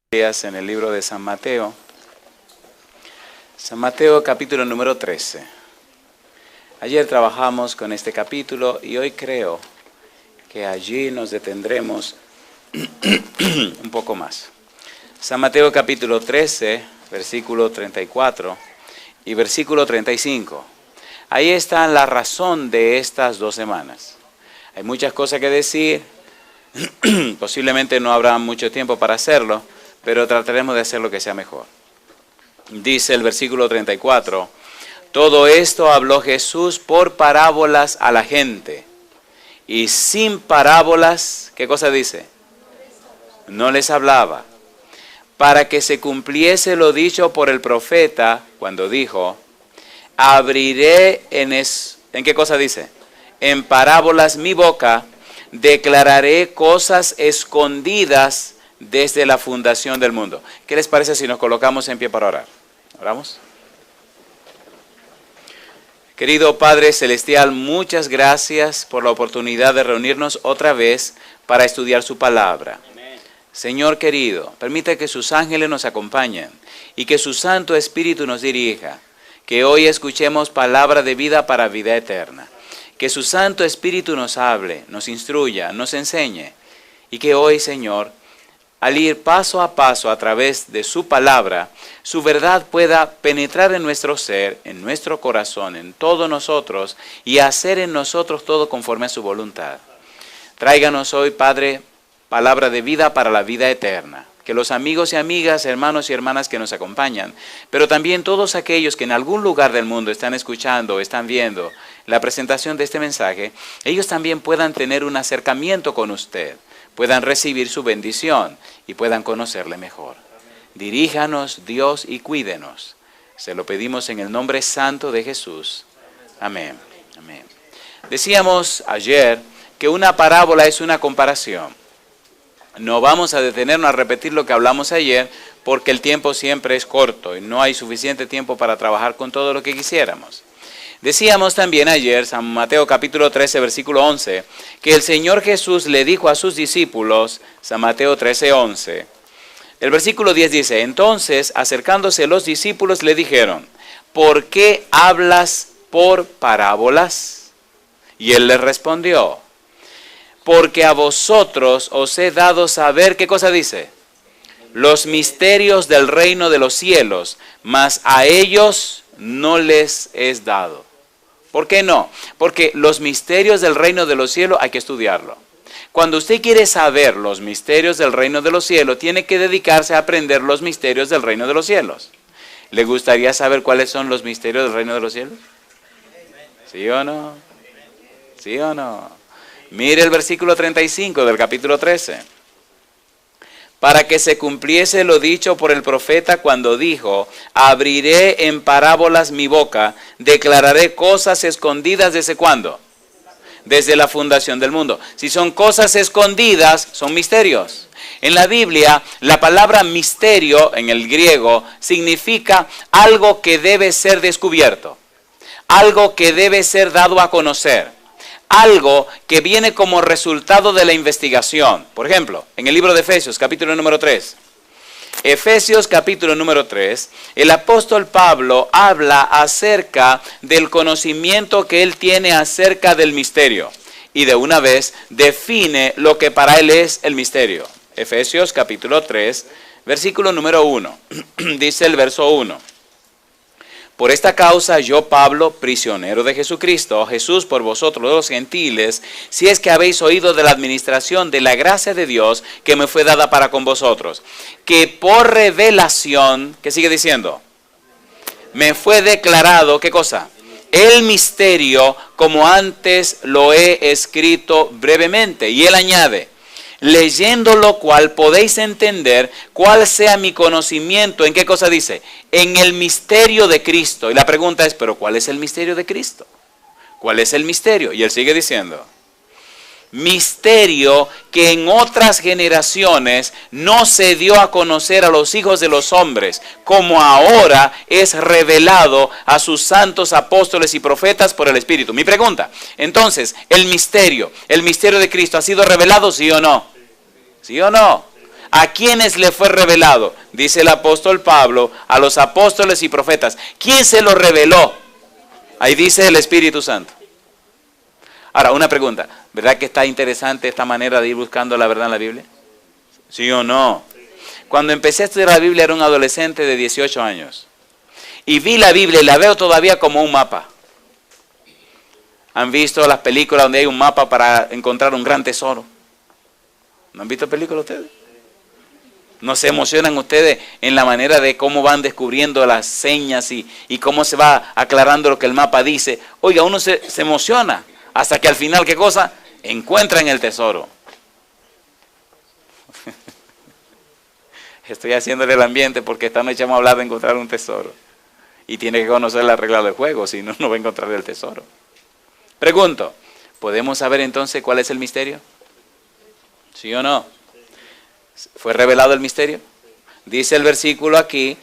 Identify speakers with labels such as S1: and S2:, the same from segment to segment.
S1: En el libro de San Mateo. San Mateo capítulo número 13. Ayer trabajamos con este capítulo y hoy creo que allí nos detendremos un poco más. San Mateo capítulo 13, versículo 34 y versículo 35. Ahí está la razón de estas 2 semanas. Hay muchas cosas que decir, posiblemente no habrá mucho tiempo para hacerlo, pero trataremos de hacer lo que sea mejor. Dice el versículo 34, todo esto habló Jesús por parábolas a la gente, y sin parábolas, ¿qué cosa dice? No les hablaba, para que se cumpliese lo dicho por el profeta, cuando dijo, abriré ¿en qué cosa dice? En parábolas mi boca, declararé cosas escondidas desde la fundación del mundo. ¿Qué les parece si nos colocamos en pie para orar? ¿Oramos? Querido Padre Celestial, muchas gracias por la oportunidad de reunirnos otra vez para estudiar su palabra. Amén. Señor querido, permite que sus ángeles nos acompañen y que su Santo Espíritu nos dirija. Que hoy escuchemos palabra de vida para vida eterna. Que su Santo Espíritu nos hable, nos instruya, nos enseñe. Y que hoy, Señor, al ir paso a paso a través de su palabra, su verdad pueda penetrar en nuestro ser, en nuestro corazón, en todos nosotros y hacer en nosotros todo conforme a su voluntad. Tráiganos hoy, Padre, palabra de vida para la vida eterna. Que los amigos y amigas, hermanos y hermanas que nos acompañan, pero también todos aquellos que en algún lugar del mundo están escuchando o están viendo la presentación de este mensaje, ellos también puedan tener un acercamiento con usted, puedan recibir su bendición y puedan conocerle mejor. Diríjanos, Dios, y cuídenos. Se lo pedimos en el nombre santo de Jesús. Amén. Amén. Decíamos ayer que una parábola es una comparación. No vamos a detenernos a repetir lo que hablamos ayer porque el tiempo siempre es corto y no hay suficiente tiempo para trabajar con todo lo que quisiéramos. Decíamos también ayer, San Mateo capítulo 13, versículo 11, que el Señor Jesús le dijo a sus discípulos, San Mateo 13, 11, el versículo 10 dice, entonces acercándose los discípulos le dijeron, ¿por qué hablas por parábolas? Y él les respondió, porque a vosotros os he dado saber, ¿qué cosa dice? Los misterios del reino de los cielos, mas a ellos no les es dado. ¿Por qué no? Porque los misterios del reino de los cielos hay que estudiarlo. Cuando usted quiere saber los misterios del reino de los cielos, tiene que dedicarse a aprender los misterios del reino de los cielos. ¿Le gustaría saber cuáles son los misterios del reino de los cielos? ¿Sí o no? ¿Sí o no? Mire el versículo 35 del capítulo 13. Para que se cumpliese lo dicho por el profeta cuando dijo, abriré en parábolas mi boca, declararé cosas escondidas ¿desde cuándo? Desde la fundación del mundo. Si son cosas escondidas, son misterios. En la Biblia, la palabra misterio en el griego significa algo que debe ser descubierto, algo que debe ser dado a conocer. Algo que viene como resultado de la investigación. Por ejemplo, en el libro de Efesios, capítulo número 3. Efesios, capítulo número 3, el apóstol Pablo habla acerca del conocimiento que él tiene acerca del misterio. Y de una vez define lo que para él es el misterio. Efesios, capítulo 3, versículo número 1. Dice el verso 1. Por esta causa yo, Pablo, prisionero de Jesucristo, Jesús por vosotros los gentiles, si es que habéis oído de la administración de la gracia de Dios que me fue dada para con vosotros, que por revelación, ¿qué sigue diciendo? Me fue declarado, ¿qué cosa? El misterio, como antes lo he escrito brevemente. Y él añade, leyendo lo cual podéis entender cuál sea mi conocimiento. ¿En qué cosa dice? En el misterio de Cristo. Y la pregunta es, ¿pero cuál es el misterio de Cristo? ¿Cuál es el misterio? Y él sigue diciendo, misterio que en otras generaciones no se dio a conocer a los hijos de los hombres, como ahora es revelado a sus santos apóstoles y profetas por el Espíritu. Mi pregunta, entonces, el misterio de Cristo ha sido revelado, ¿sí o no? ¿Sí o no? ¿A quiénes le fue revelado? Dice el apóstol Pablo, a los apóstoles y profetas. ¿Quién se lo reveló? Ahí dice el Espíritu Santo. Ahora, una pregunta. ¿Verdad que está interesante esta manera de ir buscando la verdad en la Biblia? ¿Sí o no? Cuando empecé a estudiar la Biblia era un adolescente de 18 años. Y vi la Biblia y la veo todavía como un mapa. ¿Han visto las películas donde hay un mapa para encontrar un gran tesoro? ¿No han visto películas ustedes? ¿No se emocionan ustedes en la manera de cómo van descubriendo las señas y cómo se va aclarando lo que el mapa dice? Oiga, uno se emociona hasta que al final, ¿qué cosa? Encuentran el tesoro. Estoy haciéndole el ambiente porque esta noche vamos a hablar de encontrar un tesoro. Y tiene que conocer la regla del juego, si no, no va a encontrar el tesoro. Pregunto, ¿podemos saber entonces cuál es el misterio? ¿Sí o no? ¿Fue revelado el misterio? Dice el versículo aquí,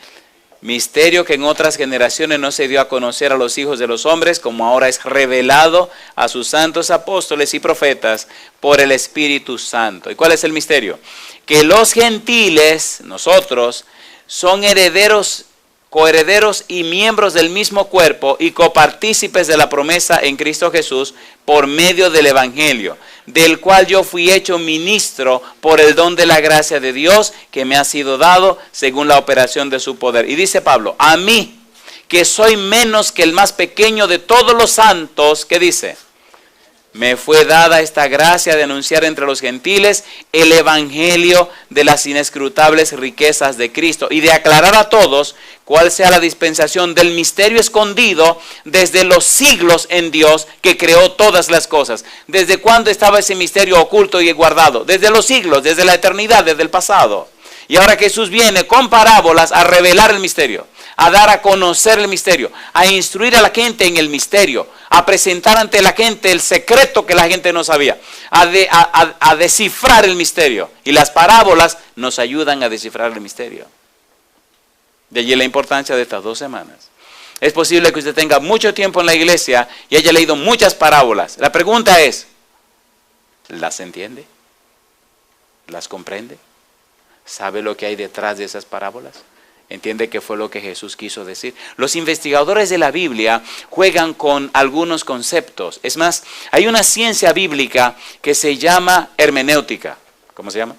S1: misterio que en otras generaciones no se dio a conocer a los hijos de los hombres, como ahora es revelado a sus santos apóstoles y profetas por el Espíritu Santo. ¿Y cuál es el misterio? Que los gentiles, nosotros, son herederos, coherederos y miembros del mismo cuerpo y copartícipes de la promesa en Cristo Jesús por medio del Evangelio, del cual yo fui hecho ministro por el don de la gracia de Dios que me ha sido dado según la operación de su poder. Y dice Pablo, a mí, que soy menos que el más pequeño de todos los santos, ¿qué dice? Me fue dada esta gracia de anunciar entre los gentiles el evangelio de las inescrutables riquezas de Cristo y de aclarar a todos cuál sea la dispensación del misterio escondido desde los siglos en Dios que creó todas las cosas. ¿Desde cuándo estaba ese misterio oculto y guardado? Desde los siglos, desde la eternidad, desde el pasado. Y ahora Jesús viene con parábolas a revelar el misterio, a dar a conocer el misterio, a instruir a la gente en el misterio, a presentar ante la gente el secreto que la gente no sabía, a descifrar el misterio. Y las parábolas nos ayudan a descifrar el misterio. De allí la importancia de estas 2 semanas. Es posible que usted tenga mucho tiempo en la iglesia y haya leído muchas parábolas. La pregunta es, ¿las entiende? ¿Las comprende? ¿Sabe lo que hay detrás de esas parábolas? ¿Entiende qué fue lo que Jesús quiso decir? Los investigadores de la Biblia juegan con algunos conceptos. Es más, hay una ciencia bíblica que se llama hermenéutica. ¿Cómo se llama?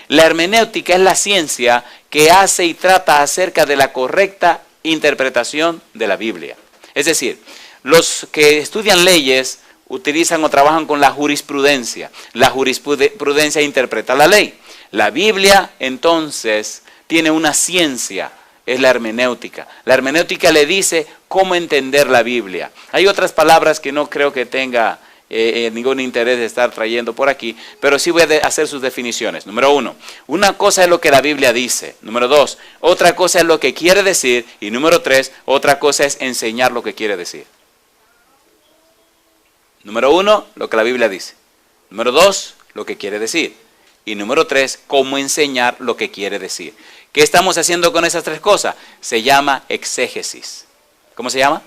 S1: La hermenéutica es la ciencia que hace y trata acerca de la correcta interpretación de la Biblia. Es decir, los que estudian leyes utilizan o trabajan con la jurisprudencia. La jurisprudencia interpreta la ley. La Biblia, entonces, tiene una ciencia, es la hermenéutica. La hermenéutica le dice cómo entender la Biblia. Hay otras palabras que no creo que tenga ningún interés de estar trayendo por aquí, pero sí voy a hacer sus definiciones. Número 1, una cosa es lo que la Biblia dice. Número 2, otra cosa es lo que quiere decir. Y número 3, otra cosa es enseñar lo que quiere decir. Número 1, lo que la Biblia dice. Número 2, lo que quiere decir. Y número 3, cómo enseñar lo que quiere decir. ¿Qué estamos haciendo con esas 3 cosas? Se llama exégesis. ¿Cómo se llama?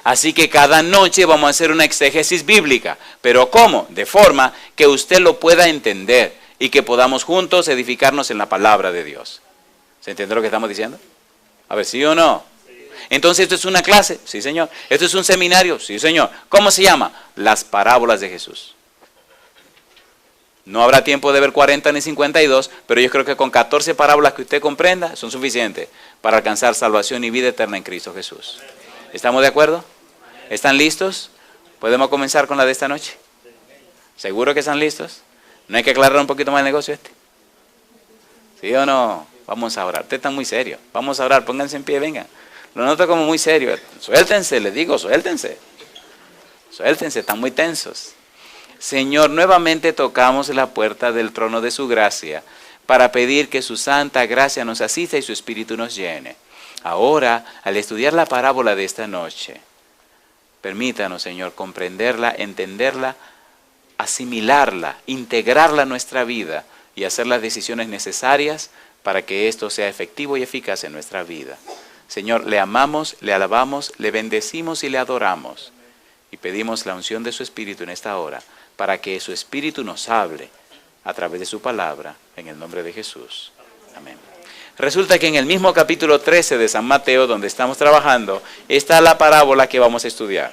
S1: Así que cada noche vamos a hacer una exégesis bíblica. ¿Pero cómo? De forma que usted lo pueda entender y que podamos juntos edificarnos en la palabra de Dios. ¿Se entiende lo que estamos diciendo? A ver, ¿sí o no? Entonces, ¿esto es una clase? Sí, señor. ¿Esto es un seminario? Sí, señor. ¿Cómo se llama? Las parábolas de Jesús. No habrá tiempo de ver 40 ni 52, pero yo creo que con 14 parábolas que usted comprenda son suficientes para alcanzar salvación y vida eterna en Cristo Jesús. ¿Estamos de acuerdo? ¿Están listos? ¿Podemos comenzar con la de esta noche? ¿Seguro que están listos? ¿No hay que aclarar un poquito más el negocio este? ¿Sí o no? Vamos a orar. Ustedes están muy serios. Vamos a orar. Pónganse en pie, vengan. Lo noto como muy serio. Suéltense, les digo, suéltense. Suéltense, están muy tensos. Señor, nuevamente tocamos la puerta del trono de su gracia para pedir que su santa gracia nos asista y su espíritu nos llene. Ahora, al estudiar la parábola de esta noche, permítanos, Señor, comprenderla, entenderla, asimilarla, integrarla a nuestra vida y hacer las decisiones necesarias para que esto sea efectivo y eficaz en nuestra vida. Señor, le amamos, le alabamos, le bendecimos y le adoramos. Y pedimos la unción de su Espíritu en esta hora, para que su Espíritu nos hable a través de su palabra, en el nombre de Jesús. Amén. Resulta que en el mismo capítulo 13 de San Mateo, donde estamos trabajando, está la parábola que vamos a estudiar.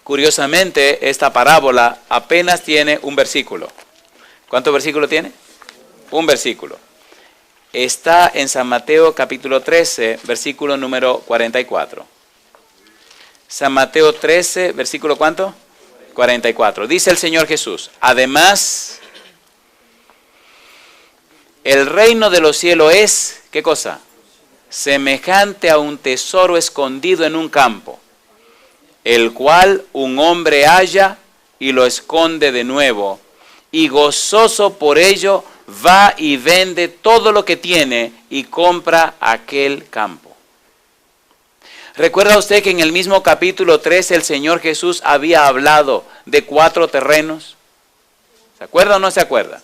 S1: Curiosamente, esta parábola apenas tiene un versículo. ¿Cuántos versículos tiene? Un versículo. Está en San Mateo capítulo 13, versículo número 44. San Mateo 13, versículo ¿cuánto? 44. Dice el Señor Jesús: además, el reino de los cielos es, ¿qué cosa? Semejante a un tesoro escondido en un campo, el cual un hombre halla y lo esconde de nuevo, y gozoso por ello va y vende todo lo que tiene y compra aquel campo. ¿Recuerda usted que en el mismo capítulo 13 el Señor Jesús había hablado de 4 terrenos? ¿Se acuerda o no se acuerda?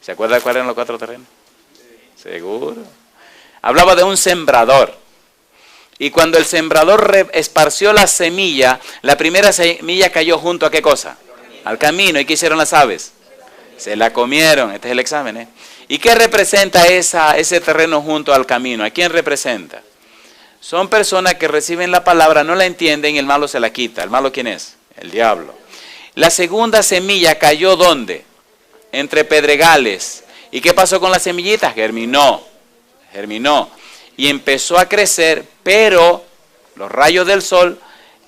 S1: ¿Se acuerda cuáles eran los 4 terrenos? Seguro. Hablaba de un sembrador. Y cuando el sembrador esparció la semilla, la primera semilla cayó junto a ¿qué cosa? Al camino. ¿Y qué hicieron las aves? Se la comieron. Este es el examen, ¿eh? ¿Y qué representa ese terreno junto al camino? ¿A quién representa? Son personas que reciben la palabra, no la entienden y el malo se la quita. ¿El malo quién es? El diablo. La segunda semilla cayó ¿dónde? Entre pedregales. ¿Y qué pasó con la semillita? Germinó. Y empezó a crecer, pero los rayos del sol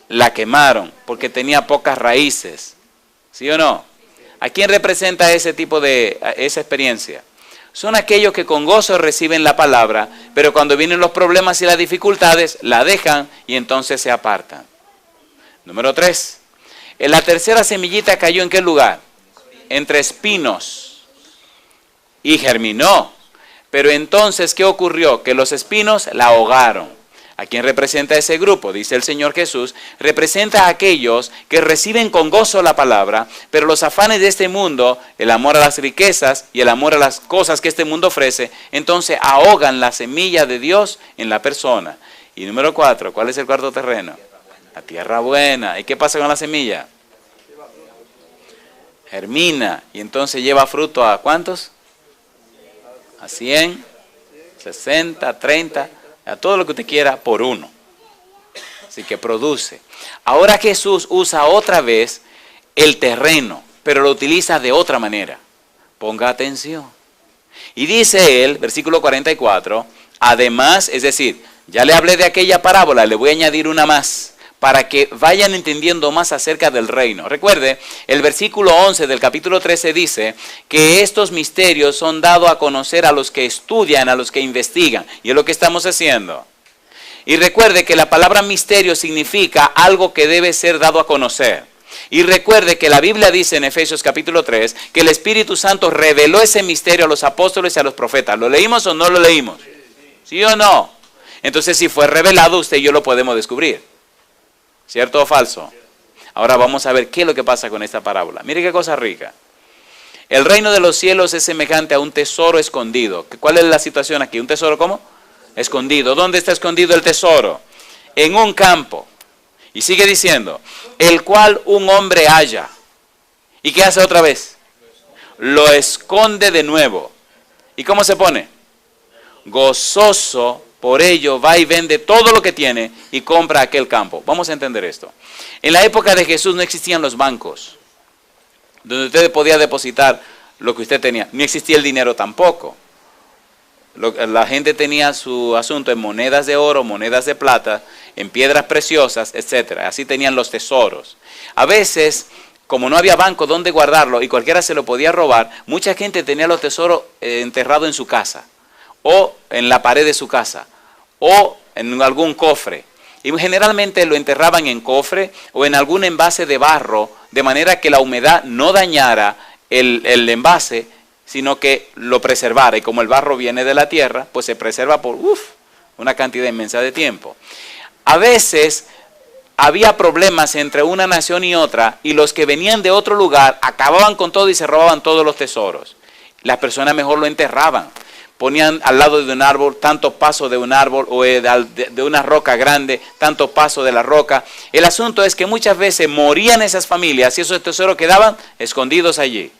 S1: la quemaron porque tenía pocas raíces. ¿Sí o no? ¿A quién representa ese tipo de esa experiencia? Son aquellos que con gozo reciben la palabra, pero cuando vienen los problemas y las dificultades, la dejan y entonces se apartan. Número 3. En la tercera semillita cayó ¿en qué lugar? Entre espinos. Y germinó. Pero entonces, ¿qué ocurrió? Que los espinos la ahogaron. ¿A quién representa ese grupo? Dice el Señor Jesús, representa a aquellos que reciben con gozo la palabra, pero los afanes de este mundo, el amor a las riquezas y el amor a las cosas que este mundo ofrece, entonces ahogan la semilla de Dios en la persona. Y número 4, ¿cuál es el cuarto terreno? La tierra buena. ¿Y qué pasa con la semilla? Germina y entonces lleva fruto ¿a cuántos? A 100, 60, 30... a todo lo que usted quiera por uno. Así que produce. Ahora Jesús usa otra vez el terreno, pero lo utiliza de otra manera. Ponga atención. Y dice él, versículo 44, además, es decir, ya le hablé de aquella parábola, le voy a añadir una más, para que vayan entendiendo más acerca del reino. Recuerde, el versículo 11 del capítulo 13 dice que estos misterios son dados a conocer a los que estudian, a los que investigan. Y es lo que estamos haciendo. Y recuerde que la palabra misterio significa algo que debe ser dado a conocer. Y recuerde que la Biblia dice en Efesios capítulo 3 que el Espíritu Santo reveló ese misterio a los apóstoles y a los profetas. ¿Lo leímos o no lo leímos? ¿Sí o no? Entonces, si fue revelado, usted y yo lo podemos descubrir. ¿Cierto o falso? Ahora vamos a ver qué es lo que pasa con esta parábola. Mire qué cosa rica. El reino de los cielos es semejante a un tesoro escondido. ¿Cuál es la situación aquí? ¿Un tesoro cómo? Escondido. ¿Dónde está escondido el tesoro? En un campo. Y sigue diciendo, el cual un hombre halla. ¿Y qué hace otra vez? Lo esconde de nuevo. ¿Y cómo se pone? Gozoso. Por ello va y vende todo lo que tiene y compra aquel campo. Vamos a entender esto. En la época de Jesús no existían los bancos, donde usted podía depositar lo que usted tenía. Ni existía el dinero tampoco. La gente tenía su asunto en monedas de oro, monedas de plata, en piedras preciosas, etc. Así tenían los tesoros. A veces, como no había banco donde guardarlo y cualquiera se lo podía robar, mucha gente tenía los tesoros enterrados en su casa o en la pared de su casa, o en algún cofre. Y generalmente lo enterraban en cofre o en algún envase de barro, de manera que la humedad no dañara el envase, sino que lo preservara. Y como el barro viene de la tierra, pues se preserva por una cantidad inmensa de tiempo. A veces había problemas entre una nación y otra, y los que venían de otro lugar acababan con todo y se robaban todos los tesoros. Las personas mejor lo enterraban. Ponían al lado de un árbol tantos pasos de un árbol o de una roca grande, tantos pasos de la roca. El asunto es que muchas veces morían esas familias y esos tesoros quedaban escondidos allí.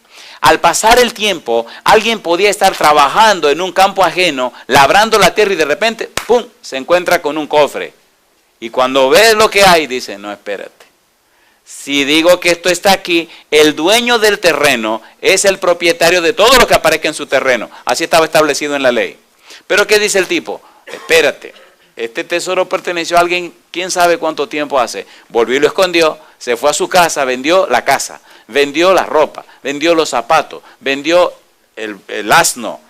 S1: Al pasar el tiempo, alguien podía estar trabajando en un campo ajeno, labrando la tierra y de repente, ¡pum!, se encuentra con un cofre. Y cuando ve lo que hay, dice, no, espérate. Si digo que esto está aquí, el dueño del terreno es el propietario de todo lo que aparezca en su terreno. Así estaba establecido en la ley. Pero ¿qué dice el tipo? Espérate, este tesoro perteneció a alguien, quién sabe cuánto tiempo hace. Volvió y lo escondió, se fue a su casa, vendió la casa, vendió la ropa, vendió los zapatos, vendió el asno,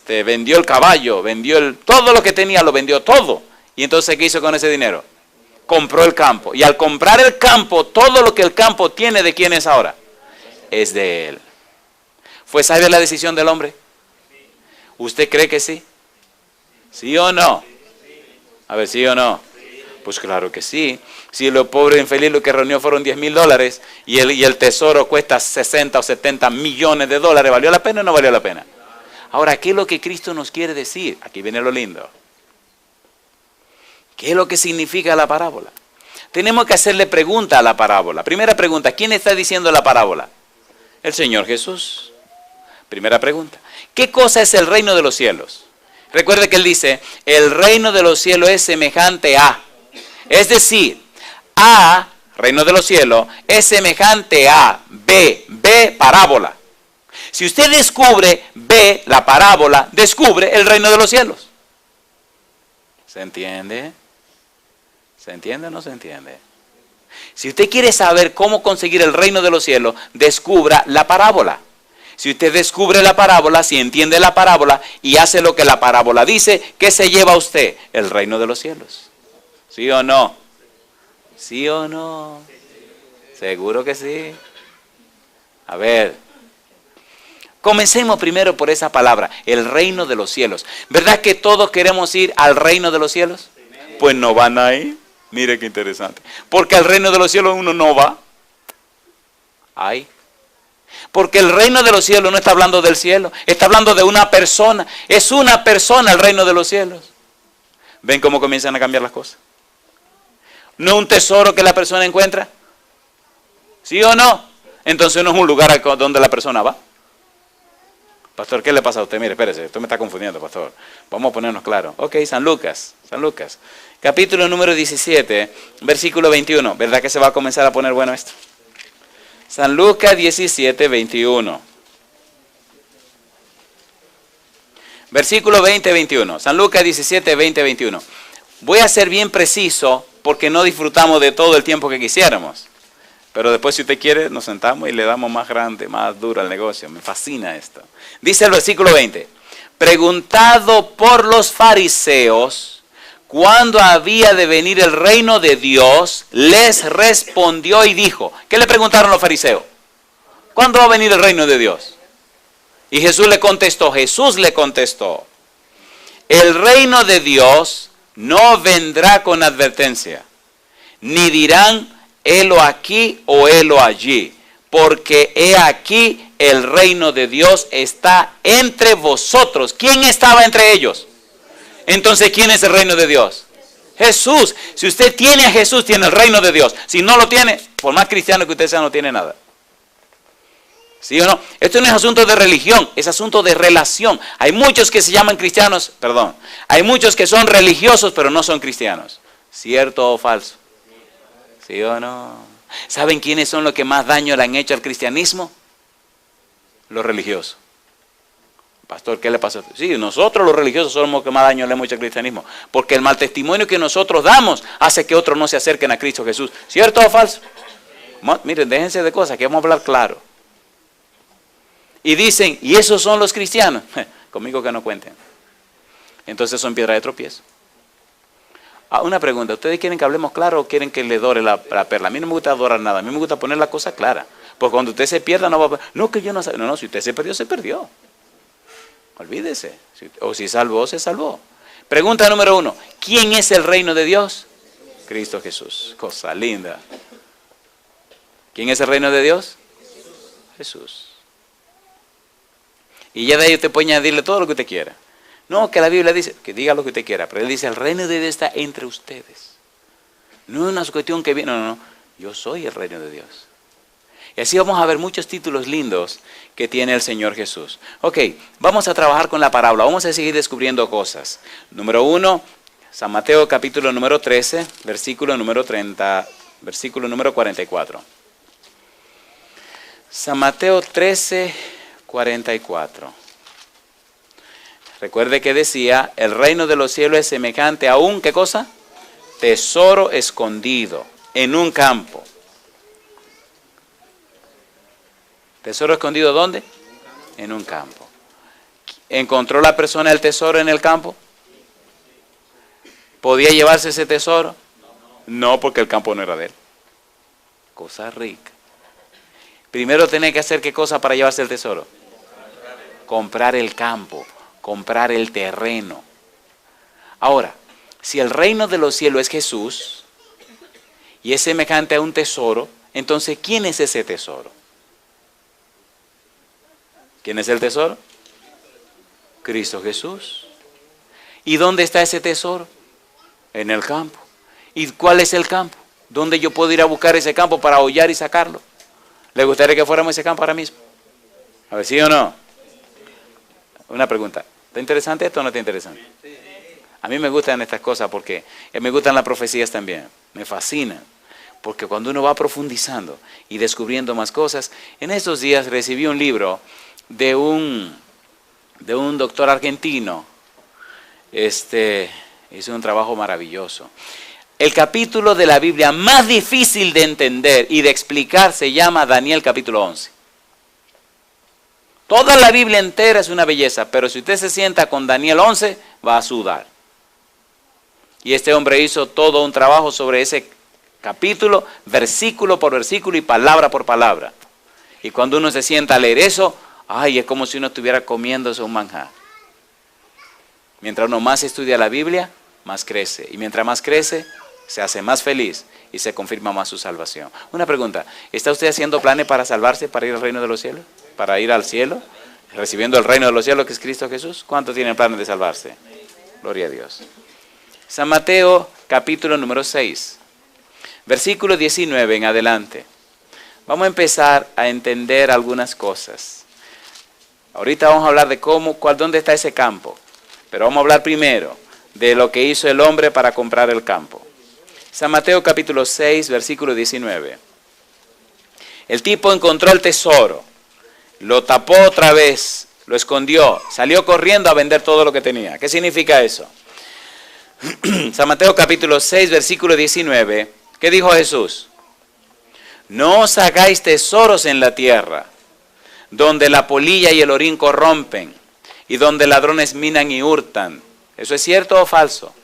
S1: vendió el caballo, vendió todo lo que tenía, lo vendió todo. Y entonces, ¿qué hizo con ese dinero? Compró el campo. Y al comprar el campo, todo lo que el campo tiene, ¿de quién es ahora? Es de él. ¿Fue sabia la decisión del hombre? ¿Usted cree que sí? ¿Sí o no? A ver, ¿sí o no? Pues claro que sí. Si lo pobre infeliz lo que reunió fueron $10,000 y el tesoro cuesta 60 o 70 millones de dólares, ¿valió la pena o no valió la pena? Ahora, ¿qué es lo que Cristo nos quiere decir? Aquí viene lo lindo. ¿Qué es lo que significa la parábola? Tenemos que hacerle pregunta a la parábola. Primera pregunta, ¿quién está diciendo la parábola? El Señor Jesús. Primera pregunta. ¿Qué cosa es el reino de los cielos? Recuerde que Él dice, el reino de los cielos es semejante a. Es decir, A, reino de los cielos, es semejante a B, parábola. Si usted descubre B, la parábola, descubre el reino de los cielos. ¿Se entiende? ¿Se entiende o no se entiende? Si usted quiere saber cómo conseguir el reino de los cielos, descubra la parábola. Si usted descubre la parábola, si entiende la parábola y hace lo que la parábola dice, ¿qué se lleva a usted? El reino de los cielos. ¿Sí o no? ¿Sí o no? Seguro que sí. A ver, comencemos primero por esa palabra, el reino de los cielos. ¿Verdad que todos queremos ir al reino de los cielos? Pues no van ahí. Mire qué interesante. Porque al reino de los cielos uno no va. Ay. Porque el reino de los cielos no está hablando del cielo, está hablando de una persona. Es una persona el reino de los cielos. ¿Ven cómo comienzan a cambiar las cosas? ¿No un tesoro que la persona encuentra? ¿Sí o no? Entonces no es un lugar donde la persona va. Pastor, ¿qué le pasa a usted? Mire, espérese, esto me está confundiendo, pastor. Vamos a ponernos claros. Ok, San Lucas. Capítulo número 17, versículo 21. ¿Verdad que se va a comenzar a poner bueno esto? San Lucas 17, 21. Versículo 20, 21. San Lucas 17, 20, 21. Voy a ser bien preciso porque no disfrutamos de todo el tiempo que quisiéramos. Pero después, si usted quiere, nos sentamos y le damos más grande, más duro al negocio. Me fascina esto. Dice el versículo 20. Preguntado por los fariseos cuándo había de venir el reino de Dios, les respondió y dijo. ¿Qué le preguntaron los fariseos? ¿Cuándo va a venir el reino de Dios? Y Jesús le contestó, el reino de Dios no vendrá con advertencia, ni dirán, helo aquí o helo allí, porque he aquí el reino de Dios está entre vosotros. ¿Quién estaba entre ellos? Entonces, ¿quién es el reino de Dios? Jesús. Si usted tiene a Jesús, tiene el reino de Dios. Si no lo tiene, por más cristiano que usted sea, no tiene nada. ¿Sí o no? Esto no es asunto de religión, es asunto de relación. Hay muchos que se llaman cristianos, hay muchos que son religiosos, pero no son cristianos. ¿Cierto o falso? ¿Sí o no? ¿Saben quiénes son los que más daño le han hecho al cristianismo? Los religiosos. Pastor, ¿qué le pasa? Sí, nosotros los religiosos somos los que más daño le hemos hecho al cristianismo. Porque el mal testimonio que nosotros damos hace que otros no se acerquen a Cristo Jesús. ¿Cierto o falso? Miren, déjense de cosas, que vamos a hablar claro. Y dicen, ¿y esos son los cristianos? Conmigo que no cuenten. Entonces son piedra de tropiezo. Una pregunta, ¿ustedes quieren que hablemos claro o quieren que le dore la perla? A mí no me gusta adorar nada, a mí me gusta poner la cosa clara. Porque cuando usted se pierda no va a... No, que yo no sé. No, si usted se perdió, se perdió. Olvídese. O si salvó, se salvó. Pregunta número 1. ¿Quién es el reino de Dios? Cristo Jesús. Cosa linda. ¿Quién es el reino de Dios? Jesús. Y ya de ahí usted puede añadirle todo lo que usted quiera. No, que la Biblia dice, que diga lo que usted quiera, pero él dice, el reino de Dios está entre ustedes. No es una cuestión que viene, no. Yo soy el reino de Dios. Y así vamos a ver muchos títulos lindos que tiene el Señor Jesús. Ok, vamos a trabajar con la parábola, vamos a seguir descubriendo cosas. Número 1, San Mateo capítulo número 13, versículo número 30, versículo número 44. San Mateo 13, 44. Recuerde que decía, el reino de los cielos es semejante a un, ¿qué cosa? Tesoro escondido en un campo. ¿Tesoro escondido dónde? En un campo. ¿Encontró la persona el tesoro en el campo? ¿Podía llevarse ese tesoro? No, porque el campo no era de él. Cosa rica. Primero tenía que hacer ¿qué cosa para llevarse el tesoro? Comprar el campo, comprar el terreno. Ahora, si el reino de los cielos es Jesús y es semejante a un tesoro, entonces ¿quién es ese tesoro? ¿Quién es el tesoro? Cristo Jesús. ¿Y dónde está ese tesoro? En el campo. ¿Y cuál es el campo? ¿Dónde yo puedo ir a buscar ese campo para hollar y sacarlo? ¿Le gustaría que fuéramos a ese campo ahora mismo? A ver, ¿sí o no? Una pregunta. ¿Está interesante esto o no está interesante? A mí me gustan estas cosas porque me gustan las profecías también. Me fascinan. Porque cuando uno va profundizando y descubriendo más cosas, en estos días recibí un libro de un doctor argentino. Hizo un trabajo maravilloso. El capítulo de la Biblia más difícil de entender y de explicar se llama Daniel capítulo 11. Toda la Biblia entera es una belleza, pero si usted se sienta con Daniel 11, va a sudar. Y este hombre hizo todo un trabajo sobre ese capítulo, versículo por versículo y palabra por palabra. Y cuando uno se sienta a leer eso, ay, es como si uno estuviera comiéndose un manjar. Mientras uno más estudia la Biblia, más crece. Y mientras más crece, se hace más feliz y se confirma más su salvación. Una pregunta, ¿está usted haciendo planes para salvarse, para ir al reino de los cielos? ¿Para ir al cielo? ¿Recibiendo el reino de los cielos que es Cristo Jesús? ¿Cuántos tienen planes de salvarse? Gloria a Dios. San Mateo capítulo número 6, versículo 19 en adelante. Vamos a empezar a entender algunas cosas. Ahorita vamos a hablar de dónde está ese campo. Pero vamos a hablar primero de lo que hizo el hombre para comprar el campo. San Mateo capítulo 6, versículo 19. El tipo encontró el tesoro, lo tapó otra vez, lo escondió, salió corriendo a vender todo lo que tenía. ¿Qué significa eso? San Mateo capítulo 6, versículo 19. ¿Qué dijo Jesús? No os hagáis tesoros en la tierra, donde la polilla y el orín corrompen, y donde ladrones minan y hurtan. ¿Eso es cierto o falso?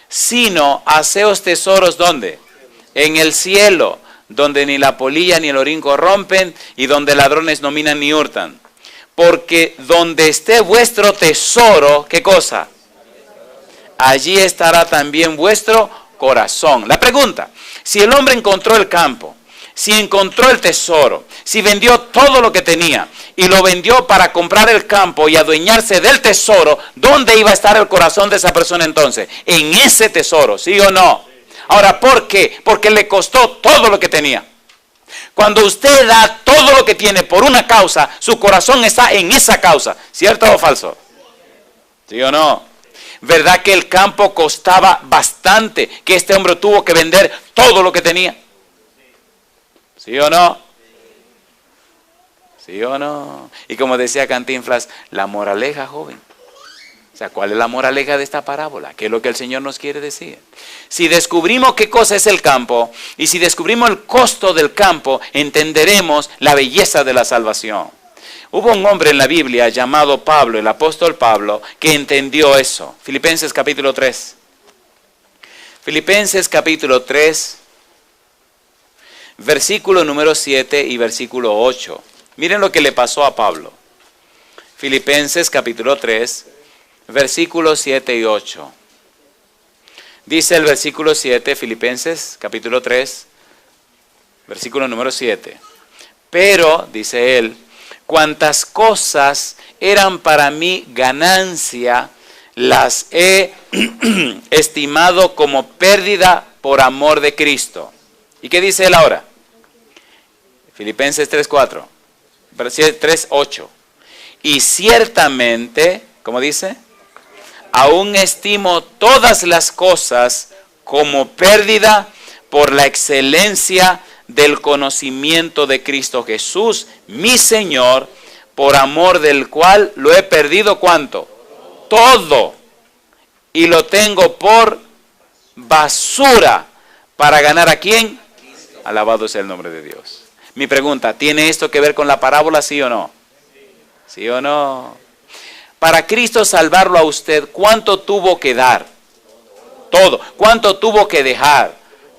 S1: Sino haceos tesoros, ¿dónde? En el cielo, donde ni la polilla ni el orín corrompen, y donde ladrones no minan ni hurtan. Porque donde esté vuestro tesoro, ¿qué cosa? Allí estará también vuestro corazón. La pregunta, si el hombre encontró el campo, si encontró el tesoro, si vendió todo lo que tenía y lo vendió para comprar el campo y adueñarse del tesoro, ¿dónde iba a estar el corazón de esa persona entonces? En ese tesoro, ¿sí o no? Ahora, ¿por qué? Porque le costó todo lo que tenía. Cuando usted da todo lo que tiene por una causa, su corazón está en esa causa, ¿cierto o falso? ¿Sí o no? ¿Verdad que el campo costaba bastante, que este hombre tuvo que vender todo lo que tenía? ¿Sí o no? ¿Sí o no? Y como decía Cantinflas, la moraleja, joven. O sea, ¿cuál es la moraleja de esta parábola? ¿Qué es lo que el Señor nos quiere decir? Si descubrimos qué cosa es el campo, y si descubrimos el costo del campo, entenderemos la belleza de la salvación. Hubo un hombre en la Biblia llamado Pablo, el apóstol Pablo, que entendió eso. Filipenses capítulo 3. Filipenses capítulo 3. Versículo número 7 y versículo 8. Miren lo que le pasó a Pablo. Filipenses capítulo 3, versículos 7 y 8. Dice el versículo 7, Filipenses capítulo 3, versículo número 7. Pero, dice él, cuantas cosas eran para mí ganancia, las he estimado como pérdida por amor de Cristo. ¿Y qué dice él ahora? Filipenses 3:4. 3:8. Y ciertamente, ¿cómo dice? Aún estimo todas las cosas como pérdida por la excelencia del conocimiento de Cristo Jesús, mi Señor, por amor del cual lo he perdido, ¿cuánto? Todo. Y lo tengo por basura para ganar ¿a quién? Alabado sea el nombre de Dios. Mi pregunta, ¿tiene esto que ver con la parábola, sí o no? ¿Sí o no? Para Cristo salvarlo a usted, ¿cuánto tuvo que dar? Todo. ¿Cuánto tuvo que dejar?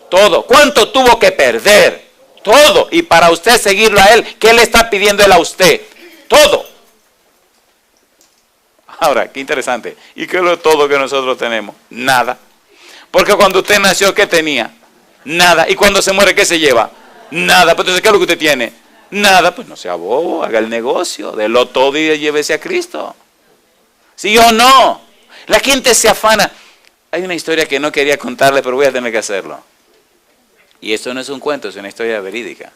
S1: Todo. ¿Cuánto tuvo que perder? Todo. Y para usted seguirlo a Él, ¿qué le está pidiendo Él a usted? Todo. Ahora, qué interesante. ¿Y qué es lo todo que nosotros tenemos? Nada. Porque cuando usted nació, ¿qué tenía? Nada. ¿Y cuando se muere, qué se lleva? Nada. Pues entonces, ¿qué es lo que usted tiene? Nada. Pues no sea bobo, haga el negocio, délo todo y llévese a Cristo. ¿Sí o no? La gente se afana. Hay una historia que no quería contarle, pero voy a tener que hacerlo. Y esto no es un cuento, es una historia verídica.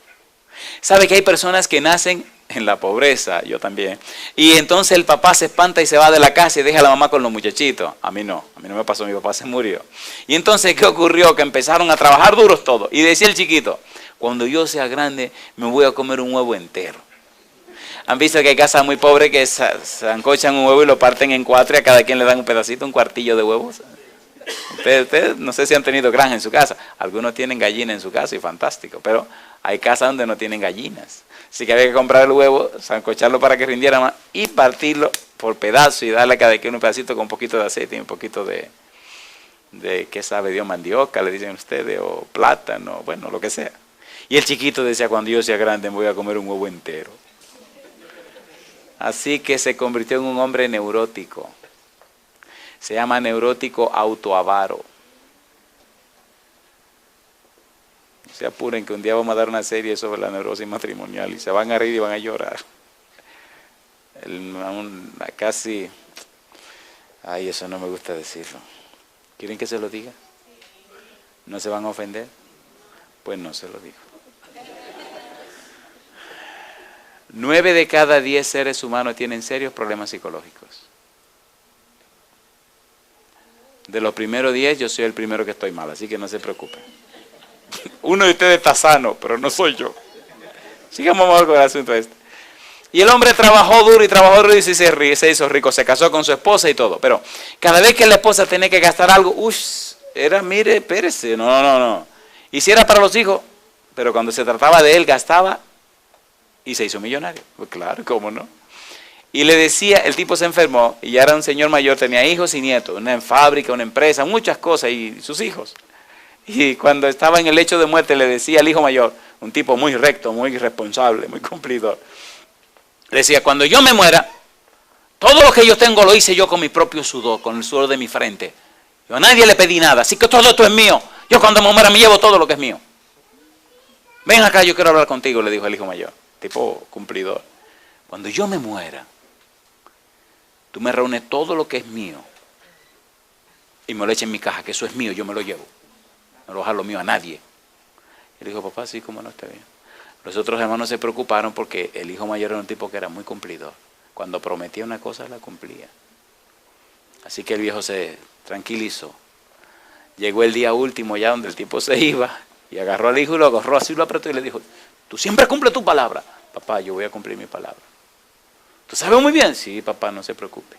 S1: ¿Sabe que hay personas que nacen en la pobreza? Yo también. Y entonces el papá se espanta y se va de la casa y deja a la mamá con los muchachitos. A mí no me pasó, mi papá se murió. Y entonces, ¿qué ocurrió? Que empezaron a trabajar duros todos. Y decía el chiquito, cuando yo sea grande me voy a comer un huevo entero. ¿Han visto que hay casas muy pobres que sancochan un huevo y lo parten en 4 y a cada quien le dan un pedacito, un cuartillo de huevos? Ustedes no sé si han tenido granja en su casa. Algunos tienen gallina en su casa y fantástico, pero hay casas donde no tienen gallinas. Así que había que comprar el huevo, sancocharlo para que rindiera más y partirlo por pedazos y darle a cada quien un pedacito con un poquito de aceite y un poquito de ¿qué sabe Dios? Mandioca, le dicen ustedes, o plátano, bueno, lo que sea. Y el chiquito decía, cuando yo sea grande me voy a comer un huevo entero. Así que se convirtió en un hombre neurótico. Se llama neurótico autoavaro. No se apuren que un día vamos a dar una serie sobre la neurosis matrimonial y se van a reír y van a llorar. Casi... Ay, eso no me gusta decirlo. ¿Quieren que se lo diga? ¿No se van a ofender? Pues no se lo digo. 9 de cada 10 seres humanos tienen serios problemas psicológicos. De los primeros 10, yo soy el primero que estoy mal, así que no se preocupen. Uno de ustedes está sano, pero no soy yo. Sigamos mejor con el asunto este. Y el hombre trabajó duro y se hizo rico, se casó con su esposa y todo. Pero cada vez que la esposa tenía que gastar algo, era, mire, espérese, no. Y si era para los hijos, pero cuando se trataba de él, gastaba y se hizo millonario. Pues claro, ¿cómo no? Y le decía, el tipo se enfermó y ya era un señor mayor, tenía hijos y nietos, una fábrica, una empresa, muchas cosas y sus hijos. Y cuando estaba en el lecho de muerte le decía al hijo mayor, un tipo muy recto, muy responsable, muy cumplidor, le decía, cuando yo me muera, todo lo que yo tengo lo hice yo con mi propio sudor, con el sudor de mi frente. Yo a nadie le pedí nada, así que todo esto es mío. Yo cuando me muera me llevo todo lo que es mío. Ven acá, yo quiero hablar contigo, le dijo el hijo mayor, tipo cumplidor. Cuando yo me muera, tú me reúnes todo lo que es mío y me lo echas en mi caja, que eso es mío, yo me lo llevo. No lo dejo lo mío a nadie. Y le dijo, papá, sí, cómo no, está bien. Los otros hermanos se preocuparon porque el hijo mayor era un tipo que era muy cumplidor. Cuando prometía una cosa, la cumplía. Así que el viejo se tranquilizó. Llegó el día último ya donde el tipo se iba y agarró al hijo y lo agarró así, lo apretó y le dijo, tú siempre cumples tu palabra. Papá, yo voy a cumplir mi palabra. ¿Tú sabes muy bien? Sí, papá, no se preocupe.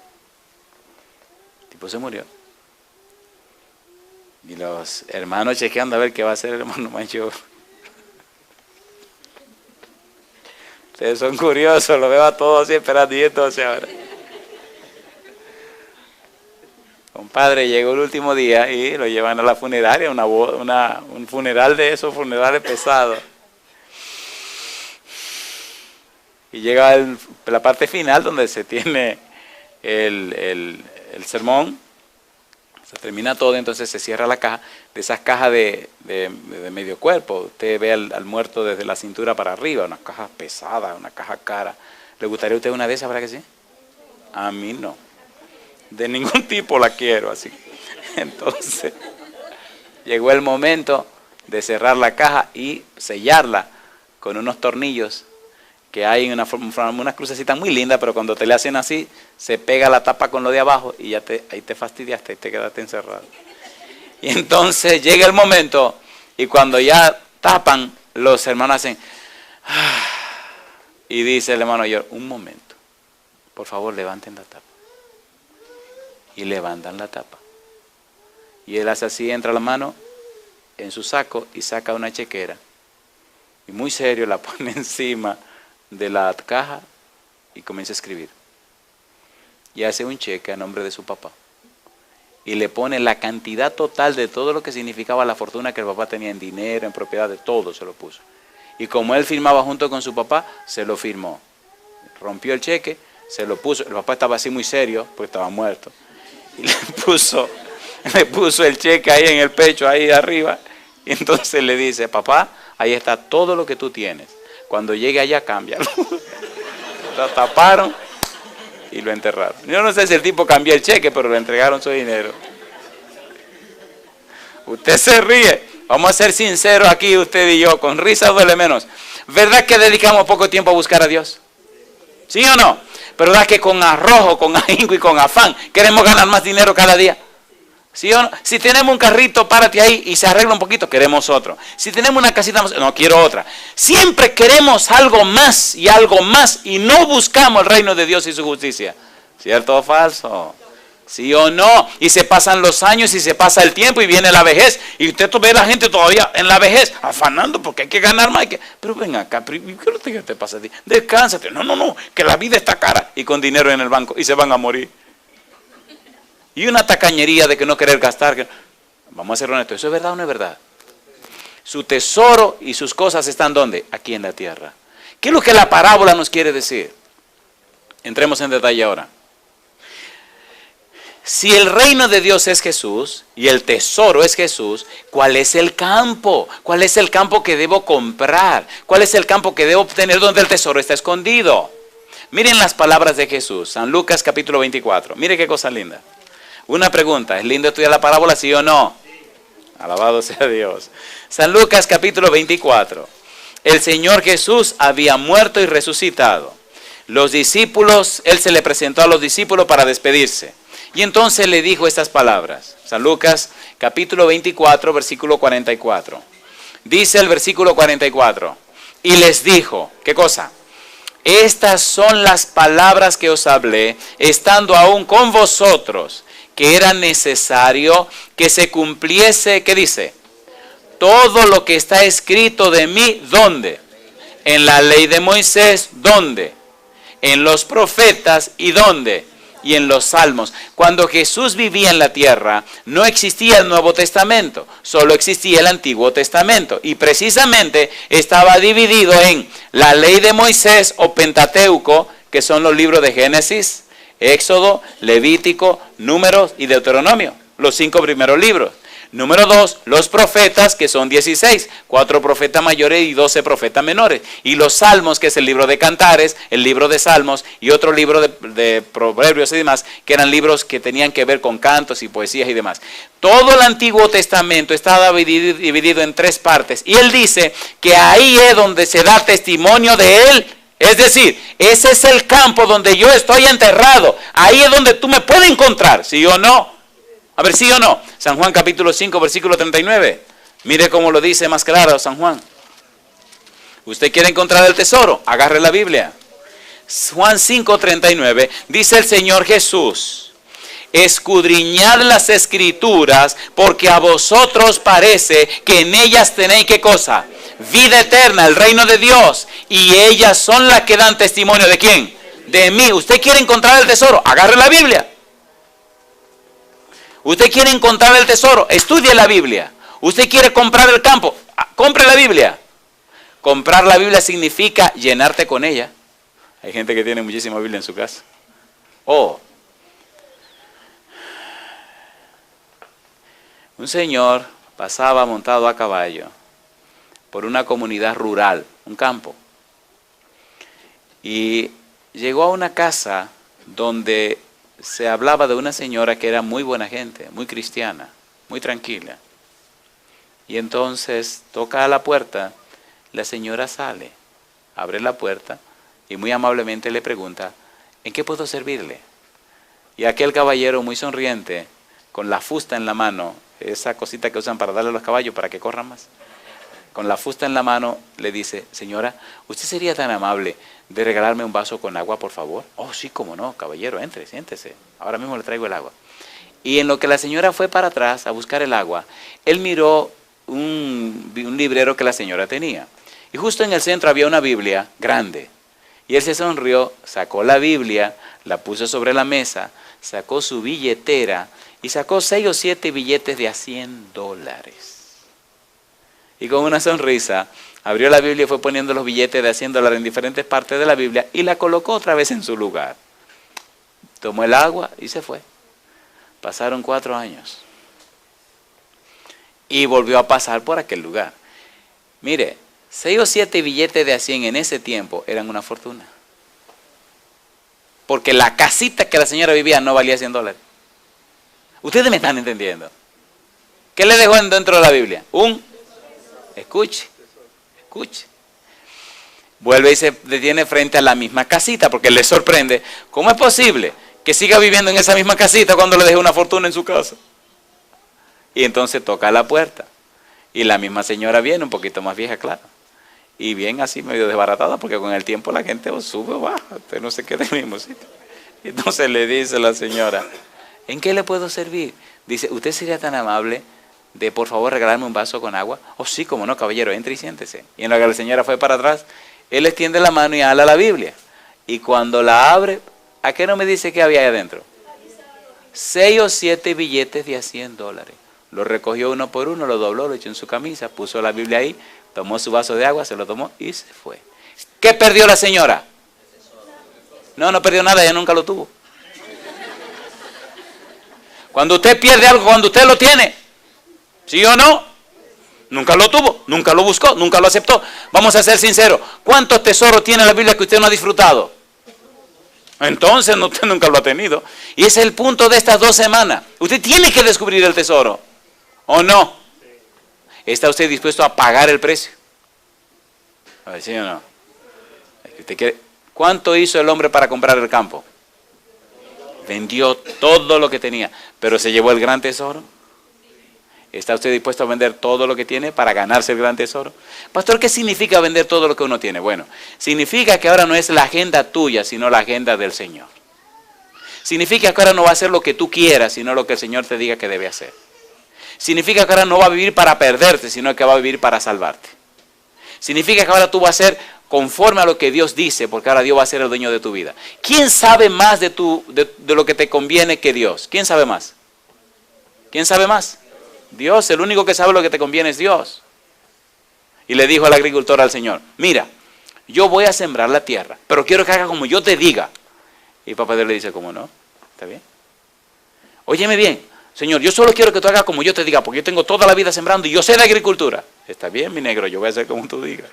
S1: El tipo se murió. Y los hermanos chequeando a ver qué va a hacer el hermano mayor. Ustedes son curiosos, lo veo a todos así esperando y entonces ahora. Compadre, llegó el último día y lo llevan a la funeraria, un funeral de esos funerales pesados. Y llega la parte final donde se tiene el sermón. Se termina todo, entonces se cierra la caja. De esas cajas de medio cuerpo, usted ve al muerto desde la cintura para arriba, una caja pesada, una caja cara. ¿Le gustaría a usted una de esas, verdad que sí? A mí no. De ningún tipo la quiero así. Entonces, llegó el momento de cerrar la caja y sellarla con unos tornillos que hay en unas crucecitas muy lindas, pero cuando te le hacen así, se pega la tapa con lo de abajo y ya ahí te fastidiaste y te quedaste encerrado. Y entonces llega el momento y cuando ya tapan, los hermanos hacen, y dice el hermano mayor, un momento, por favor levanten la tapa. Y levantan la tapa. Y él hace así, entra la mano en su saco y saca una chequera. Y muy serio la pone encima de la caja y comienza a escribir. Y hace un cheque a nombre de su papá. Y le pone la cantidad total de todo lo que significaba la fortuna que el papá tenía en dinero, en propiedad, de todo se lo puso. Y como él firmaba junto con su papá, se lo firmó. Rompió el cheque, se lo puso. El papá estaba así muy serio, porque estaba muerto. Y le puso el cheque ahí en el pecho, ahí arriba. Y entonces le dice, papá, ahí está todo lo que tú tienes. Cuando llegue allá, cámbialo. Lo taparon y lo enterraron. Yo no sé si el tipo cambió el cheque, pero le entregaron su dinero. Usted se ríe. Vamos a ser sinceros aquí, usted y yo. Con risa duele menos. ¿Verdad que dedicamos poco tiempo a buscar a Dios? ¿Sí o no? Pero ¿verdad que con arrojo, con ahínco y con afán queremos ganar más dinero cada día? ¿Sí o no? Si tenemos un carrito, párate ahí y se arregla un poquito, queremos otro. Si tenemos una casita, no, quiero otra. Siempre queremos algo más y no buscamos el reino de Dios y su justicia. ¿Cierto o falso? ¿Sí o no? Y se pasan los años y se pasa el tiempo y viene la vejez. Y usted ve a la gente todavía en la vejez, afanando porque hay que ganar más. Pero ven acá, ¿qué te pasa a ti? Descánsate. No, que la vida está cara. Y con dinero en el banco y se van a morir. Y una tacañería de que no querer gastar. Vamos a ser honestos, ¿eso es verdad o no es verdad? Su tesoro y sus cosas están ¿dónde? Aquí en la tierra. ¿Qué es lo que la parábola nos quiere decir? Entremos en detalle ahora. Si el reino de Dios es Jesús y el tesoro es Jesús, ¿cuál es el campo? ¿Cuál es el campo que debo comprar? ¿Cuál es el campo que debo obtener donde el tesoro está escondido? Miren las palabras de Jesús, San Lucas capítulo 24. Mire qué cosa linda. Una pregunta, ¿es lindo estudiar la parábola, sí o no? Sí. Alabado sea Dios. San Lucas capítulo 24. El Señor Jesús había muerto y resucitado. Los discípulos, Él se le presentó a los discípulos para despedirse. Y entonces le dijo estas palabras. San Lucas capítulo 24, versículo 44. Dice el versículo 44. Y les dijo, ¿qué cosa? Estas son las palabras que os hablé, estando aún con vosotros, que era necesario que se cumpliese, ¿qué dice? Todo lo que está escrito de mí, ¿dónde? En la ley de Moisés, ¿dónde? En los profetas, ¿y dónde? Y en los salmos. Cuando Jesús vivía en la tierra, no existía el Nuevo Testamento, solo existía el Antiguo Testamento. Y precisamente estaba dividido en la ley de Moisés o Pentateuco, que son los libros de Génesis, Éxodo, Levítico, Números y Deuteronomio, los 5 primeros libros. Número 2, los profetas, que son 16, 4 profetas mayores y 12 profetas menores. Y los salmos, que es el libro de Cantares, el libro de Salmos y otro libro de Proverbios y demás, que eran libros que tenían que ver con cantos y poesías y demás. Todo el Antiguo Testamento estaba dividido en 3 partes. Y él dice que ahí es donde se da testimonio de él. Es decir, ese es el campo donde yo estoy enterrado. Ahí es donde tú me puedes encontrar, ¿sí o no? A ver, ¿sí o no? San Juan capítulo 5, versículo 39. Mire cómo lo dice más claro San Juan. ¿Usted quiere encontrar el tesoro? Agarre la Biblia. Juan 5, 39. Dice el Señor Jesús: escudriñad las Escrituras, porque a vosotros parece que en ellas tenéis, ¿qué cosa? Vida eterna, el reino de Dios. Y ellas son las que dan testimonio, ¿de quién? De mí. ¿Usted quiere encontrar el tesoro? Agarre la Biblia. ¿Usted quiere encontrar el tesoro? Estudie la Biblia. ¿Usted quiere comprar el campo? Compre la Biblia. Comprar la Biblia significa llenarte con ella. Hay gente que tiene muchísima Biblia en su casa. Un señor pasaba montado a caballo por una comunidad rural, un campo. Y llegó a una casa donde se hablaba de una señora que era muy buena gente, muy cristiana, muy tranquila. Y entonces toca a la puerta, La señora sale, abre la puerta y muy amablemente le pregunta, ¿en qué puedo servirle? Y aquel caballero muy sonriente, con la fusta en la mano, esa cosita que usan para darle a los caballos para que corran más, con la fusta en la mano le dice, señora, ¿usted sería tan amable de regalarme un vaso con agua, por favor? Oh, sí, cómo no, caballero, entre, siéntese, ahora mismo le traigo el agua. Y en lo que la señora fue para atrás a buscar el agua, él miró un librero que la señora tenía. Y justo en el centro había una Biblia grande. Y él se sonrió, sacó la Biblia, la puso sobre la mesa, sacó su billetera y sacó 6 o 7 billetes de a $100. Y con una sonrisa abrió la Biblia y fue poniendo los billetes de a $100 en diferentes partes de la Biblia y la colocó otra vez en su lugar. Tomó el agua y se fue. Pasaron 4 años. Y volvió a pasar por aquel lugar. Mire, 6 o 7 billetes de a 100 en ese tiempo eran una fortuna. Porque la casita que la señora vivía no valía $100. Ustedes me están entendiendo. ¿Qué le dejó dentro de la Biblia? Escuche. Vuelve y se detiene frente a la misma casita porque le sorprende. ¿Cómo es posible que siga viviendo en esa misma casita cuando le dejé una fortuna en su casa? Y entonces toca la puerta. Y la misma señora viene, un poquito más vieja, claro. Y bien así medio desbaratada porque con el tiempo la gente sube o baja. Usted no se queda en el mismo sitio. Y entonces le dice la señora, ¿en qué le puedo servir? Dice, ¿usted sería tan amable de por favor regalarme un vaso con agua? Oh sí, como no, caballero, entre y siéntese. Y en lo que la señora fue para atrás, él extiende la mano y ala la Biblia. Y cuando la abre, ¿a qué no me dice que había ahí adentro? 6 o 7 billetes de a $100. Lo recogió uno por uno, lo dobló, lo echó en su camisa, puso la Biblia ahí, tomó su vaso de agua, se lo tomó y se fue. ¿Qué perdió la señora? No perdió nada, ella nunca lo tuvo. Cuando usted pierde algo, cuando usted lo tiene, ¿sí o no? Nunca lo tuvo, nunca lo buscó, nunca lo aceptó. Vamos a ser sinceros, ¿cuántos tesoros tiene la Biblia que usted no ha disfrutado? Entonces usted nunca lo ha tenido. Y ese es el punto de estas 2 semanas. Usted tiene que descubrir el tesoro, ¿o no? ¿Está usted dispuesto a pagar el precio? A ver, ¿sí o no? ¿Cuánto hizo el hombre para comprar el campo? Vendió todo lo que tenía, pero se llevó el gran tesoro. ¿Está usted dispuesto a vender todo lo que tiene para ganarse el gran tesoro? Pastor, ¿qué significa vender todo lo que uno tiene? Bueno, significa que ahora no es la agenda tuya, sino la agenda del Señor. Significa que ahora no va a hacer lo que tú quieras, sino lo que el Señor te diga que debe hacer. Significa que ahora no va a vivir para perderte, sino que va a vivir para salvarte. Significa que ahora tú vas a ser conforme a lo que Dios dice, porque ahora Dios va a ser el dueño de tu vida. ¿Quién sabe más de lo que te conviene que Dios? ¿Quién sabe más? ¿Quién sabe más? Dios. El único que sabe lo que te conviene es Dios. Y le dijo al agricultor al Señor, mira, yo voy a sembrar la tierra, pero quiero que haga como yo te diga. Y papá Dios le dice, ¿cómo no? ¿Está bien? Óyeme bien, Señor, yo solo quiero que tú hagas como yo te diga, porque yo tengo toda la vida sembrando y yo sé de agricultura. Está bien, mi negro, yo voy a hacer como tú digas.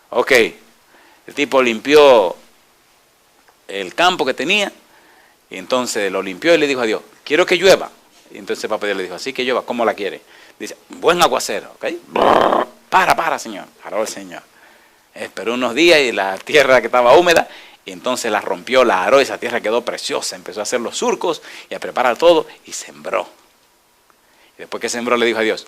S1: Ok, el tipo limpió el campo que tenía, y entonces lo limpió y le dijo a Dios, quiero que llueva. Y entonces papá Dios le dijo, así que llueva, ¿cómo la quiere? Dice, buen aguacero, ¿ok? Para, Señor. Paró el Señor. Esperó unos días y la tierra que estaba húmeda, y entonces la rompió, la aró, y esa tierra quedó preciosa. Empezó a hacer los surcos y a preparar todo, y sembró. Y después que sembró le dijo a Dios,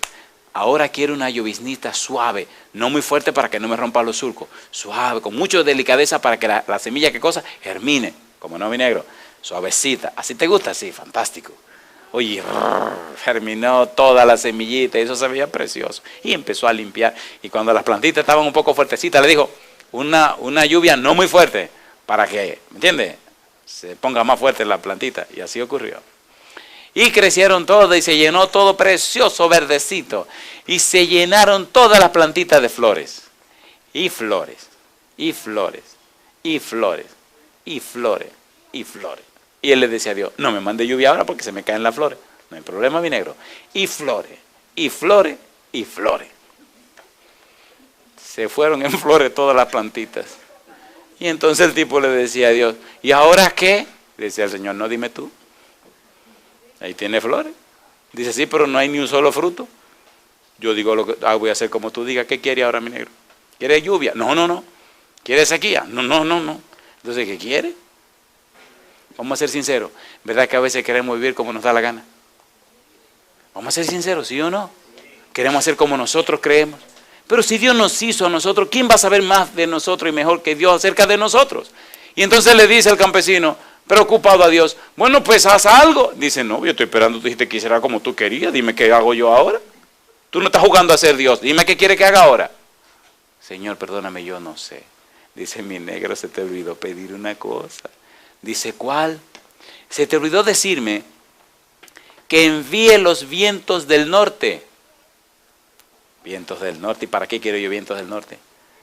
S1: ahora quiero una lloviznita suave, no muy fuerte para que no me rompa los surcos, suave, con mucha delicadeza para que la semilla, ¿qué cosa? Germine, como no, mi negro, suavecita. ¿Así te gusta? Sí, fantástico. Oye, germinó toda la semillita y eso se veía precioso. Y empezó a limpiar. Y cuando las plantitas estaban un poco fuertecitas, le dijo, una lluvia no muy fuerte, para que, ¿me entiendes? Se ponga más fuerte la plantita. Y así ocurrió. Y crecieron todas y se llenó todo precioso, verdecito. Y se llenaron todas las plantitas de flores. Y flores, y flores, y flores, y flores, y flores. Y él le decía a Dios, no me mande lluvia ahora porque se me caen las flores. No hay problema, mi negro. Y flores, y flores, y flores. Se fueron en flores todas las plantitas. Y entonces el tipo le decía a Dios, ¿y ahora qué? Le decía al Señor, no, dime tú. Ahí tiene flores. Dice, sí, pero no hay ni un solo fruto. Yo digo, voy a hacer como tú digas. ¿Qué quiere ahora, mi negro? ¿Quiere lluvia? No. ¿Quiere sequía? No. Entonces, ¿qué quiere? Vamos a ser sinceros. ¿Verdad que a veces queremos vivir como nos da la gana? Vamos a ser sinceros, ¿sí o no? Queremos hacer como nosotros creemos. Pero si Dios nos hizo a nosotros, ¿quién va a saber más de nosotros y mejor que Dios acerca de nosotros? Y entonces le dice al campesino, preocupado a Dios, bueno, pues haz algo. Dice, no, yo estoy esperando, tú dijiste que hiciera como tú querías, dime qué hago yo ahora. Tú no estás jugando a ser Dios, dime qué quiere que haga ahora. Señor, perdóname, yo no sé. Dice, mi negro, se te olvidó pedir una cosa. Dice, ¿cuál? Se te olvidó decirme que envíe los vientos del norte. Vientos del norte, ¿y para qué quiero yo vientos del norte?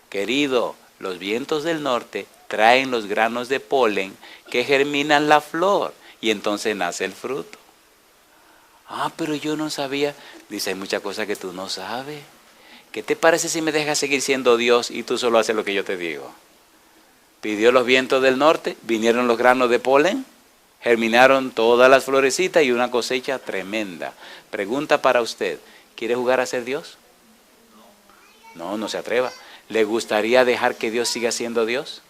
S1: Querido, los vientos del norte traen los granos de polen que germinan la flor y entonces nace el fruto. Ah, pero yo no sabía. Dice, hay muchas cosas que tú no sabes. ¿Qué te parece si me dejas seguir siendo Dios y tú solo haces lo que yo te digo? Pidió los vientos del norte, vinieron los granos de polen, germinaron todas las florecitas y una cosecha tremenda. Pregunta para usted, ¿quiere jugar a ser Dios? No se atreva. ¿Le gustaría dejar que Dios siga siendo Dios?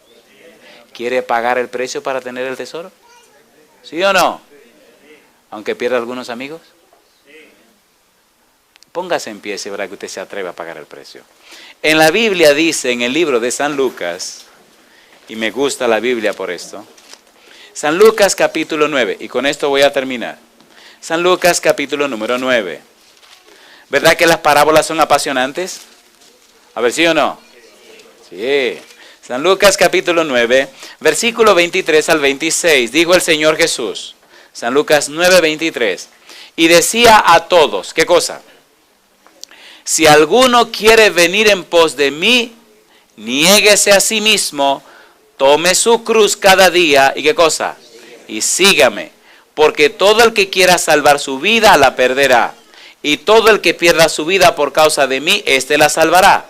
S1: ¿Quiere pagar el precio para tener el tesoro? ¿Sí o no? Aunque pierda algunos amigos. Póngase en pie si verá que usted se atreve a pagar el precio. En la Biblia dice, en el libro de San Lucas, y me gusta la Biblia por esto, San Lucas capítulo 9, y con esto voy a terminar. San Lucas capítulo número 9. ¿Verdad que las parábolas son apasionantes? A ver, ¿sí o no? Sí. San Lucas capítulo 9, versículo 23 al 26, dijo el Señor Jesús. San Lucas 9, 23. Y decía a todos, ¿qué cosa? Si alguno quiere venir en pos de mí, niéguese a sí mismo, tome su cruz cada día, ¿y qué cosa? Y sígame, porque todo el que quiera salvar su vida la perderá, y todo el que pierda su vida por causa de mí, éste la salvará.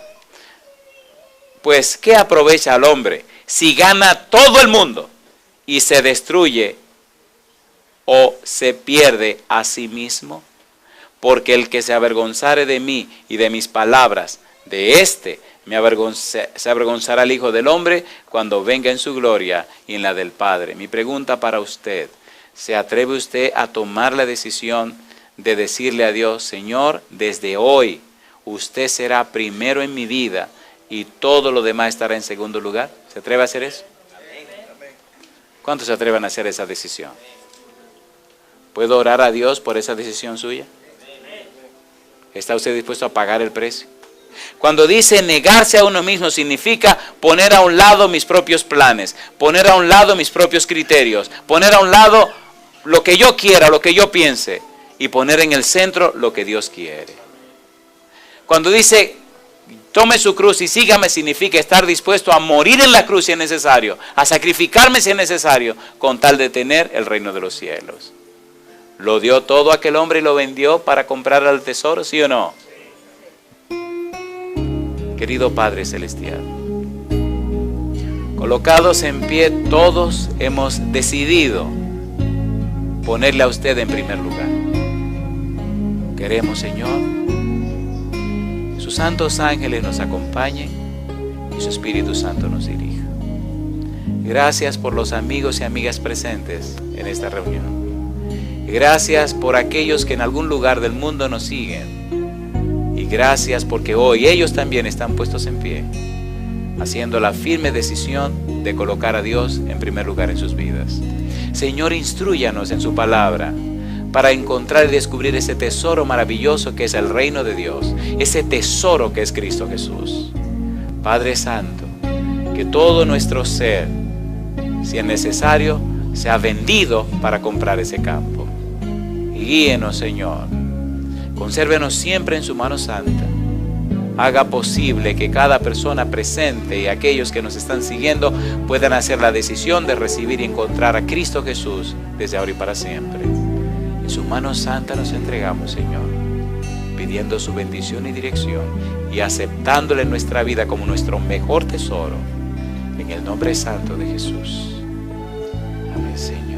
S1: Pues, ¿qué aprovecha al hombre si gana todo el mundo y se destruye o se pierde a sí mismo? Porque el que se avergonzare de mí y de mis palabras, de éste se avergonzará el Hijo del Hombre cuando venga en su gloria y en la del Padre. Mi pregunta para usted, ¿se atreve usted a tomar la decisión de decirle a Dios, Señor, desde hoy usted será primero en mi vida y todo lo demás estará en segundo lugar? ¿Se atreve a hacer eso? ¿Cuántos se atreven a hacer esa decisión? ¿Puedo orar a Dios por esa decisión suya? ¿Está usted dispuesto a pagar el precio? Cuando dice negarse a uno mismo, significa poner a un lado mis propios planes, poner a un lado mis propios criterios, poner a un lado lo que yo quiera, lo que yo piense, y poner en el centro lo que Dios quiere. Cuando dice tome su cruz y sígame, significa estar dispuesto a morir en la cruz si es necesario, a sacrificarme si es necesario, con tal de tener el reino de los cielos. ¿Lo dio todo aquel hombre y lo vendió para comprar al tesoro, sí o no? Querido Padre Celestial, colocados en pie, todos hemos decidido ponerle a usted en primer lugar. Queremos, Señor, que sus santos ángeles nos acompañen y su Espíritu Santo nos dirija. Gracias por los amigos y amigas presentes en esta reunión. Gracias por aquellos que en algún lugar del mundo nos siguen. Y gracias porque hoy ellos también están puestos en pie, haciendo la firme decisión de colocar a Dios en primer lugar en sus vidas. Señor, instrúyanos en su palabra para encontrar y descubrir ese tesoro maravilloso que es el reino de Dios, ese tesoro que es Cristo Jesús. Padre Santo, que todo nuestro ser, si es necesario, sea vendido para comprar ese campo. Y guíenos, Señor. Consérvenos siempre en su mano santa. Haga posible que cada persona presente y aquellos que nos están siguiendo puedan hacer la decisión de recibir y encontrar a Cristo Jesús desde ahora y para siempre. En su mano santa nos entregamos, Señor, pidiendo su bendición y dirección y aceptándole nuestra vida como nuestro mejor tesoro. En el nombre santo de Jesús. Amén, Señor.